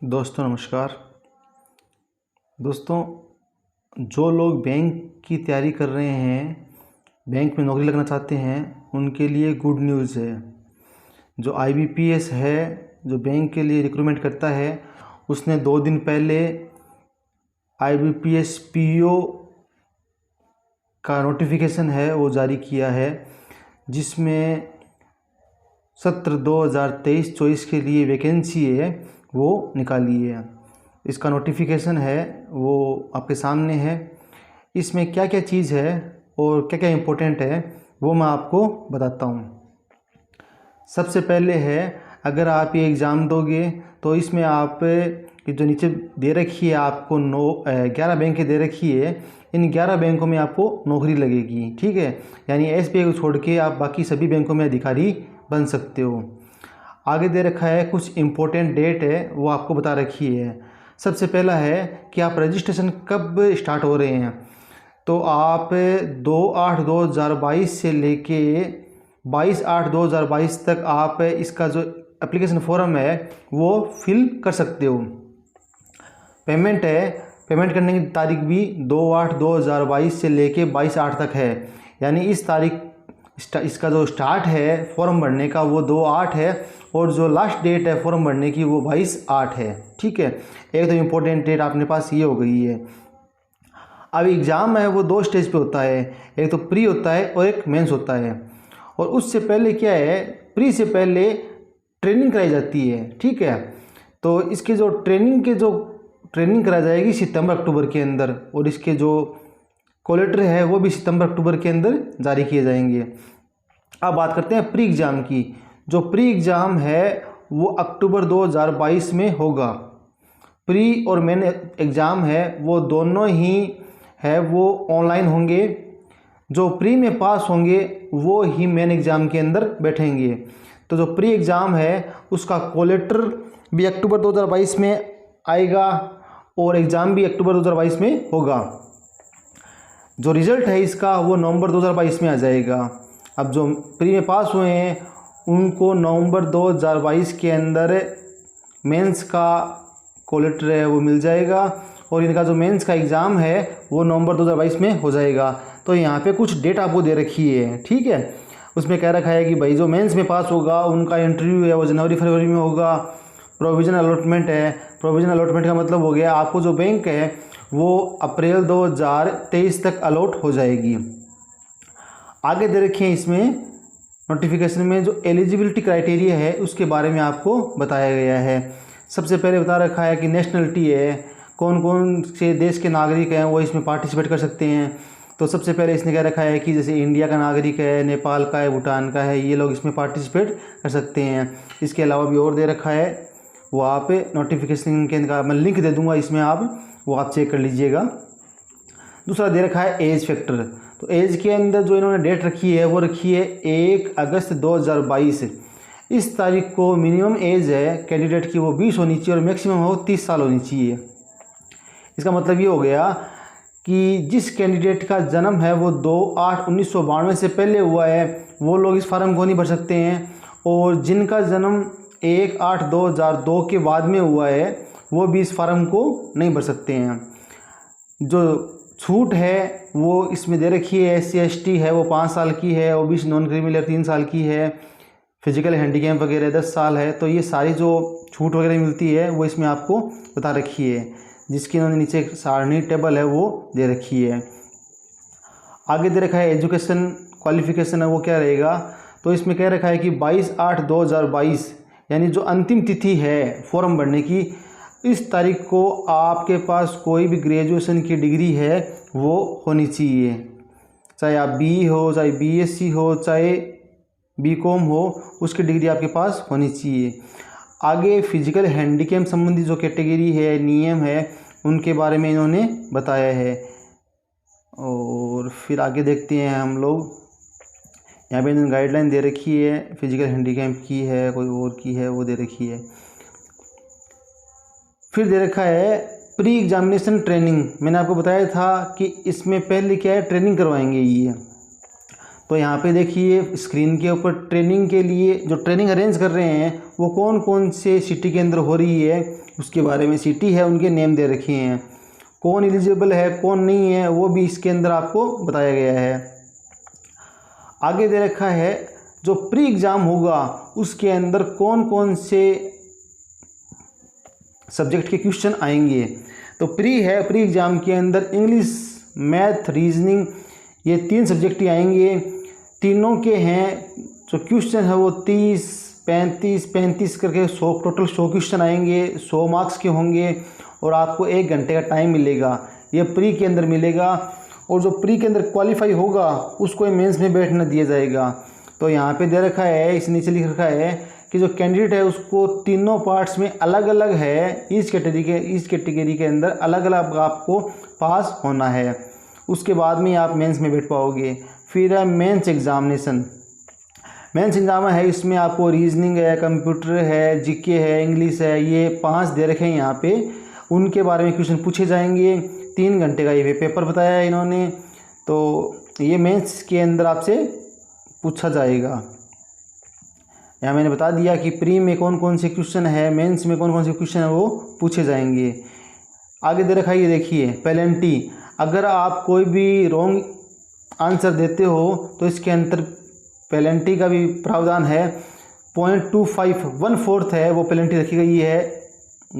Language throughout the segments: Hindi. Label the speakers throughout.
Speaker 1: दोस्तों नमस्कार। दोस्तों, जो लोग बैंक की तैयारी कर रहे हैं, बैंक में नौकरी लगना चाहते हैं, उनके लिए गुड न्यूज़ है। जो आईबीपीएस है, जो बैंक के लिए रिक्रूटमेंट करता है, उसने 2 दिन पहले आईबीपीएस पीओ का नोटिफिकेशन है वो जारी किया है, जिसमें सत्र 2023-24 के लिए वैकेंसी है वो निकाली है। इसका नोटिफिकेशन है वो आपके सामने है। इसमें क्या क्या चीज़ है और क्या क्या इम्पोर्टेंट है वो मैं आपको बताता हूँ। सबसे पहले है, अगर आप ये एग्ज़ाम दोगे तो इसमें आप जो नीचे दे रखी है आपको 11 बैंकें दे रखी है, इन 11 बैंकों में आपको नौकरी लगेगी। ठीक है, यानी एसबीआई को छोड़ के आप बाकी सभी बैंकों में अधिकारी बन सकते हो। आगे दे रखा है कुछ इम्पोर्टेंट डेट है वो आपको बता रखी है। सबसे पहला है कि आप रजिस्ट्रेशन कब स्टार्ट हो रहे हैं, तो आप 2/8/2022 से लेके 22/8/2022 तक आप इसका जो एप्लीकेशन फॉर्म है वो फिल कर सकते हो। पेमेंट है, पेमेंट करने की तारीख भी 2/8/2022 से लेके 22/8 तक है, यानी इस तारीख इसका जो स्टार्ट है फॉर्म भरने का वो 2/8 है और जो लास्ट डेट है फॉर्म भरने की वो 22/8 है। ठीक है, एक तो इम्पोर्टेंट डेट अपने पास ये हो गई है। अब एग्ज़ाम है वो 2 स्टेज पे होता है, एक तो प्री होता है और एक मेंस होता है। और उससे पहले क्या है, प्री से पहले ट्रेनिंग कराई जाती है। ठीक है, तो इसके जो ट्रेनिंग कराई जाएगी सितंबर-अक्टूबर के अंदर, और इसके जो कॉल लेटर है वो भी सितंबर-अक्टूबर के अंदर जारी किए जाएंगे। अब बात करते हैं प्री एग्ज़ाम की। जो प्री एग्ज़ाम है वो अक्टूबर 2022 में होगा। प्री और मेन एग्ज़ाम है वो दोनों ही है वो ऑनलाइन होंगे। जो प्री में पास होंगे वो ही मेन एग्ज़ाम के अंदर बैठेंगे। तो जो प्री एग्ज़ाम है उसका कॉल लेटर भी अक्टूबर 2022 में आएगा और एग्ज़ाम भी अक्टूबर 2022 में होगा। जो रिज़ल्ट है इसका वो नवंबर 2022 में आ जाएगा। अब जो प्री में पास हुए हैं उनको नवंबर 2022 के अंदर मेंस का कॉल लेटर है वो मिल जाएगा और इनका जो मेंस का एग्ज़ाम है वो नवंबर 2022 में हो जाएगा। तो यहाँ पे कुछ डेट आपको दे रखी है। ठीक है, उसमें कह रखा है कि भाई जो मेंस में पास होगा उनका इंटरव्यू है वो जनवरी-फरवरी में होगा। प्रोविज़नल अलॉटमेंट है, प्रोविज़नल अलॉटमेंट का मतलब हो गया आपको जो बैंक है वो अप्रैल 2023 तक अलॉट हो जाएगी। आगे दे रखे हैं इसमें नोटिफिकेशन में जो एलिजिबिलिटी क्राइटेरिया है उसके बारे में आपको बताया गया है। सबसे पहले बता रखा है कि नेशनलिटी है, कौन कौन से देश के नागरिक हैं वो इसमें पार्टिसिपेट कर सकते हैं। तो सबसे पहले इसने कह रखा है कि जैसे इंडिया का नागरिक है, नेपाल का है, भूटान का है, ये लोग इसमें पार्टिसिपेट कर सकते हैं। इसके अलावा भी और दे रखा है, वो आप नोटिफिकेशन के अंदर मैं लिंक दे दूंगा, इसमें आप वो आप चेक कर लीजिएगा। दूसरा दे रखा है एज फैक्टर। तो एज के अंदर जो इन्होंने डेट रखी है वो रखी है 1 अगस्त 2022। इस तारीख को मिनिमम एज है कैंडिडेट की वो 20 होनी चाहिए और मैक्सिमम हो 30 साल होनी चाहिए। इसका मतलब ये हो गया कि जिस कैंडिडेट का जन्म है वो 2/8/1992 से पहले हुआ है वो लोग इस फार्म को नहीं भर सकते हैं, और जिनका जन्म 1/8/2002 के बाद में हुआ है वो भी इस फार्म को नहीं भर सकते हैं। जो छूट है वो इसमें दे रखी है, SC/ST है वो 5 साल की है, OBC नॉन क्रिमिनल 3 साल की है, फिजिकल हैंडीकैप वगैरह 10 साल है। तो ये सारी जो छूट वगैरह मिलती है वो इसमें आपको बता रखी है, जिसकी इन्होंने नीचे सारणी टेबल है वो दे रखी है। आगे दे रखा है एजुकेशन क्वालिफिकेशन है वो क्या रहेगा, तो इसमें कह रखा है कि 22/8/2022 यानी जो अंतिम तिथि है फॉर्म भरने की, इस तारीख को आपके पास कोई भी ग्रेजुएशन की डिग्री है वो होनी चाहिए, चाहे आप BE हो, चाहे BSc हो, चाहे BCom हो, उसकी डिग्री आपके पास होनी चाहिए। आगे फिजिकल हैंडीकैप संबंधी जो कैटेगरी है, नियम है, उनके बारे में इन्होंने बताया है। और फिर आगे देखते हैं हम लोग, यहाँ पे इन्होंने गाइडलाइन दे रखी है, फिजिकल हैंडीकैप की है, कोई और की है वो दे रखी है। फिर दे रखा है प्री एग्जामिनेशन ट्रेनिंग। मैंने आपको बताया था कि इसमें पहले क्या है, ट्रेनिंग करवाएंगे ये। तो यहाँ पे देखिए स्क्रीन के ऊपर ट्रेनिंग के लिए जो ट्रेनिंग अरेंज कर रहे हैं वो कौन कौन से सिटी के अंदर हो रही है उसके बारे में सिटी है उनके नेम दे रखे हैं, कौन एलिजिबल है कौन नहीं है वो भी इसके अंदर आपको बताया गया है। आगे दे रखा है जो प्री एग्ज़ाम होगा उसके अंदर कौन कौन से सब्जेक्ट के क्वेश्चन आएंगे। तो प्री एग्ज़ाम के अंदर इंग्लिश, मैथ, रीजनिंग ये 3 सब्जेक्ट ही आएंगे। तीनों के हैं जो क्वेश्चन है वो 30, 35 करके 100 टोटल 100 क्वेश्चन आएंगे, 100 मार्क्स के होंगे और आपको 1 घंटे का टाइम मिलेगा। ये प्री के अंदर मिलेगा और जो प्री के अंदर क्वालिफाई होगा उसको मेंस में बैठना दिया जाएगा। तो यहाँ पे दे रखा है, इस नीचे लिख रखा है कि जो कैंडिडेट है उसको तीनों पार्ट्स में अलग अलग है, इस कैटेगरी के अंदर अलग अलग आपको पास होना है, उसके बाद में आप मेंस में बैठ पाओगे। फिर है मेंस एग्जामिनेशन। मेंस एग्जाम है, इसमें आपको रीजनिंग है, कंप्यूटर है, जीके है, इंग्लिश है, ये 5 दे रखे हैं यहाँ पे। उनके बारे में क्वेश्चन पूछे जाएंगे। 3 घंटे का ये पेपर बताया है इन्होंने। तो ये मेंस के अंदर आपसे पूछा जाएगा। यहाँ मैंने बता दिया कि प्री में कौन कौन से क्वेश्चन है, मेंस में कौन कौन से क्वेश्चन है वो पूछे जाएंगे। आगे दे रखा है ये देखिए पेनल्टी। अगर आप कोई भी रॉन्ग आंसर देते हो तो इसके अंदर पेनल्टी का भी प्रावधान है। 0.25 1/4 है वो पेनल्टी रखी गई है।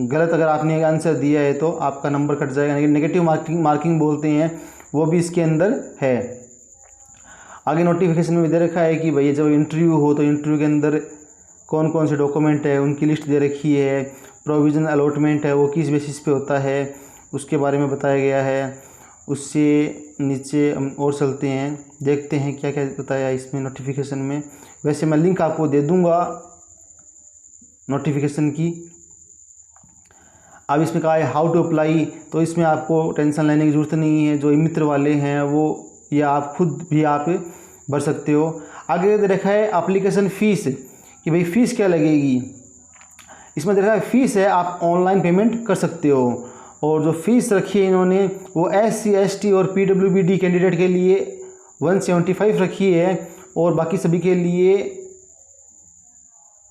Speaker 1: गलत अगर आपने आंसर दिया है तो आपका नंबर कट जाएगा, नेगेटिव मार्किंग बोलते हैं, वो भी इसके अंदर है। आगे नोटिफिकेशन में दे रखा है कि भैया जब इंटरव्यू हो तो इंटरव्यू के अंदर कौन कौन से डॉक्यूमेंट है उनकी लिस्ट दे रखी है। प्रोविजनल अलॉटमेंट है वो किस बेसिस पे होता है उसके बारे में बताया गया है। उससे नीचे हम और चलते हैं, देखते हैं क्या क्या बताया इसमें नोटिफिकेशन में। वैसे मैं लिंक आपको दे दूंगा नोटिफिकेशन की। अब इसमें कहा है हाउ टू अप्लाई, तो इसमें आपको टेंशन लेने की ज़रूरत नहीं है। जो मित्र वाले हैं वो या आप खुद भी आप भर सकते हो। आगे दे रखा है एप्लीकेशन फ़ीस कि भाई फ़ीस क्या लगेगी। इसमें दे रखा है फ़ीस है आप ऑनलाइन पेमेंट कर सकते हो। और जो फ़ीस रखी है इन्होंने वो SC ST और PWBD कैंडिडेट के लिए 175 रखी है और बाकी सभी के लिए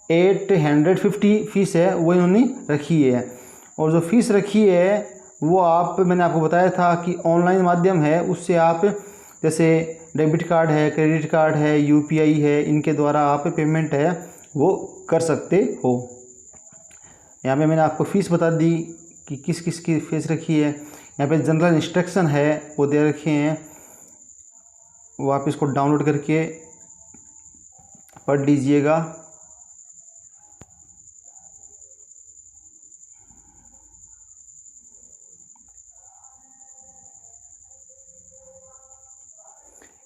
Speaker 1: 850 फ़ीस है वो इन्होंने रखी है। और जो फ़ीस रखी है वो मैंने आपको बताया था कि ऑनलाइन माध्यम है, उससे आप जैसे डेबिट कार्ड है, क्रेडिट कार्ड है, UPI है, इनके द्वारा आप पेमेंट है वो कर सकते हो। यहाँ पे मैंने आपको फ़ीस बता दी कि किस किस की फ़ीस रखी है। यहाँ पे जनरल इंस्ट्रक्शन है वो दे रखे हैं, वो आप इसको डाउनलोड करके पढ़ लीजिएगा।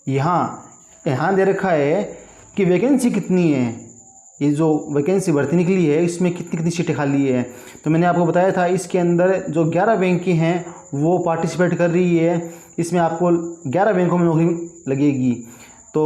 Speaker 1: यहाँ दे रखा है कि वैकेंसी कितनी है, ये जो वैकेंसी भर्ती निकली है इसमें कितनी कितनी सीटें खाली है। तो मैंने आपको बताया था इसके अंदर जो 11 बैंक की हैं वो पार्टिसिपेट कर रही है। इसमें आपको 11 बैंकों में नौकरी लगेगी। तो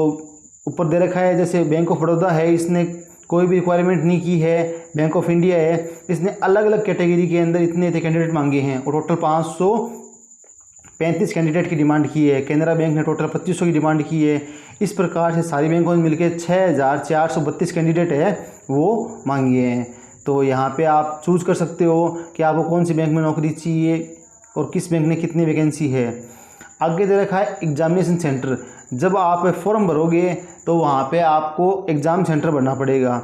Speaker 1: ऊपर दे रखा है जैसे बैंक ऑफ बड़ौदा है, इसने कोई भी रिक्वायरमेंट नहीं की है। बैंक ऑफ इंडिया है, इसने अलग अलग कैटेगरी के अंदर इतने कैंडिडेट मांगे हैं और टोटल 535 कैंडिडेट की डिमांड की है। कैनरा बैंक ने टोटल 2500 की डिमांड की है। इस प्रकार से सारी बैंकों में मिलकर 6432 कैंडिडेट है वो मांगे हैं। तो यहाँ पे आप चूज़ कर सकते हो कि आपको कौन सी बैंक में नौकरी चाहिए और किस बैंक में कितनी वैकेंसी है। आगे दे रखा है एग्जामिनेशन सेंटर। जब आप फॉर्म भरोगे तो वहाँ पे आपको एग्ज़ाम सेंटर भरना पड़ेगा।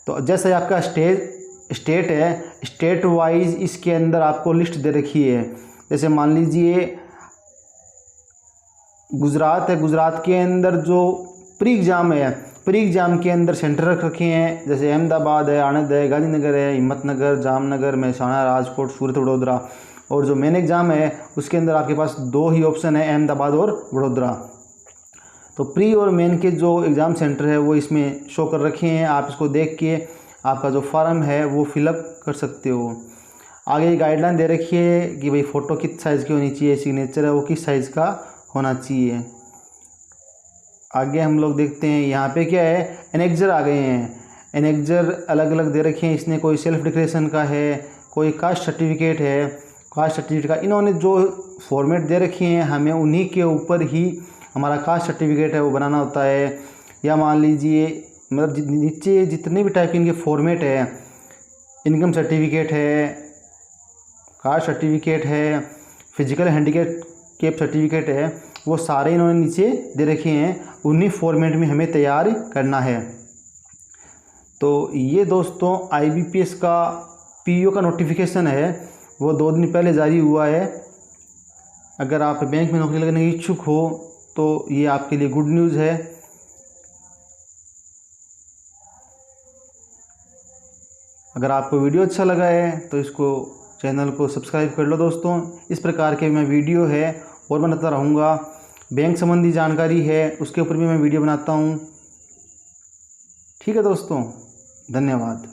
Speaker 1: तो जैसे आपका स्टेट है, स्टेट वाइज इसके अंदर आपको लिस्ट दे रखी है। जैसे मान लीजिए गुजरात है, गुजरात के अंदर जो प्री एग्ज़ाम है, प्री एग्ज़ाम के अंदर सेंटर रख रखे हैं। जैसे अहमदाबाद है, आणंद है, गांधीनगर है, हिम्मतनगर, जामनगर, महसाणा, राजकोट, सूरत, वडोदरा। और जो मेन एग्ज़ाम है उसके अंदर आपके पास 2 ही ऑप्शन है, अहमदाबाद और वडोदरा। तो प्री और मेन के जो एग्ज़ाम सेंटर है वो इसमें शो कर रखे हैं। आप इसको देख के आपका जो फॉर्म है वो फिलअप कर सकते हो। आगे गाइडलाइन दे रखी है कि भाई फ़ोटो किस साइज़ की होनी चाहिए, सिग्नेचर है वो किस साइज़ का होना चाहिए। आगे हम लोग देखते हैं यहाँ पे क्या है, एनेक्जर आ गए हैं। एनेक्जर अलग अलग दे रखे हैं। इसने कोई सेल्फ डिक्लेरेशन का है, कोई कास्ट सर्टिफिकेट है। कास्ट सर्टिफिकेट का इन्होंने जो फॉर्मेट दे रखे हैं हमें उन्हीं के ऊपर ही हमारा कास्ट सर्टिफिकेट है वो बनाना होता है, या मान लीजिए मतलब नीचे जितने भी टाइप के इनके फॉर्मेट है, इनकम सर्टिफिकेट है, कास्ट सर्टिफिकेट है, फिजिकल हैंडीकैप सर्टिफिकेट है, वो सारे इन्होंने नीचे दे रखे हैं। उन्हीं फॉर्मेट में हमें तैयार करना है। तो ये दोस्तों IBPS का PO का नोटिफिकेशन है, वो 2 दिन पहले जारी हुआ है। अगर आप बैंक में नौकरी लगने के इच्छुक हो तो ये आपके लिए गुड न्यूज़ है। अगर आपको वीडियो अच्छा लगा है तो इसको चैनल को सब्सक्राइब कर लो दोस्तों। इस प्रकार के मैं वीडियो है और बनाता रहूँगा। बैंक संबंधी जानकारी है उसके ऊपर भी मैं वीडियो बनाता हूँ। ठीक है दोस्तों, धन्यवाद।